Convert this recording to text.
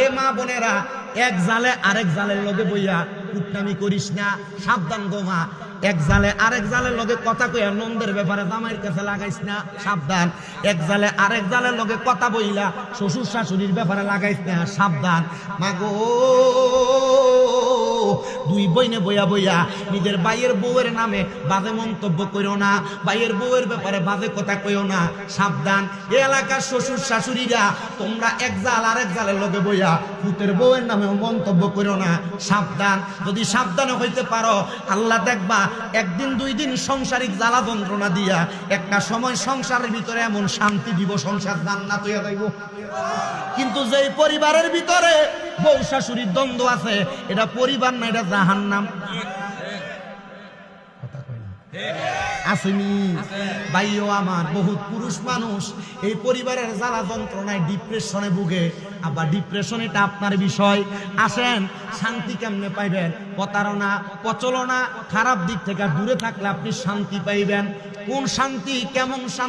এ মা বোনেরা, এক জালে আরেক জালের লগে বইয়া কুটনামি করিস না, সাবধান গো মা। এক জালে আরেক জালের লগে কথা কইয়া নন্দের ব্যাপারে জামাইয়ের কাছে লাগাইস না, সাবধান। এক জালে আরেক জালের লগে কথা বইলা শ্বশুর শাশুড়ির ব্যাপারে লাগাইস না, সাবধান। মাগো, দুই বইনে বইয়া বইয়া নিজের ভাইয়ের বউয়ের নামে বাজে মন্তব্য কইরো না, ভাইয়ের বউয়ের ব্যাপারে বাজে কথা কইও না, সাবধান। এই এলাকার শ্বশুর শাশুড়িরা, তোমরা এক জাল আরেক জালের লগে বইয়া পুতের বউয়ের নামেও মন্তব্য কইরো না, সাবধান। যদি সাবধান হইতে পারো, আল্লাহ দেখবা একদিন দুই দিন সংসারিক জ্বালা যন্ত্রণা দিয়া একটা সময় সংসারের ভিতরে এমন শান্তি দিব, সংসার জান্নাত হইয়া যাইব। কিন্তু যেই পরিবারের ভিতরে বউ শাশুড়ির দ্বন্দ্ব আছে, এটা পরিবার না, এটা জাহান্নাম। আসেনি ভাইও আমার, বহুত পুরুষ মানুষ এই পরিবারের জ্বালা যন্ত্রণায় ডিপ্রেশনে ভুগে। আবার ডিপ্রেশন এটা আপনার বিষয়। আসেন, শান্তি কেমনে পাইবেন? প্রতারণা, প্রচলনা, খারাপ দিক থেকে দূরে থাকলে আপনি শান্তি পাইবেন। কোন শান্তি, কেমন শান্তি?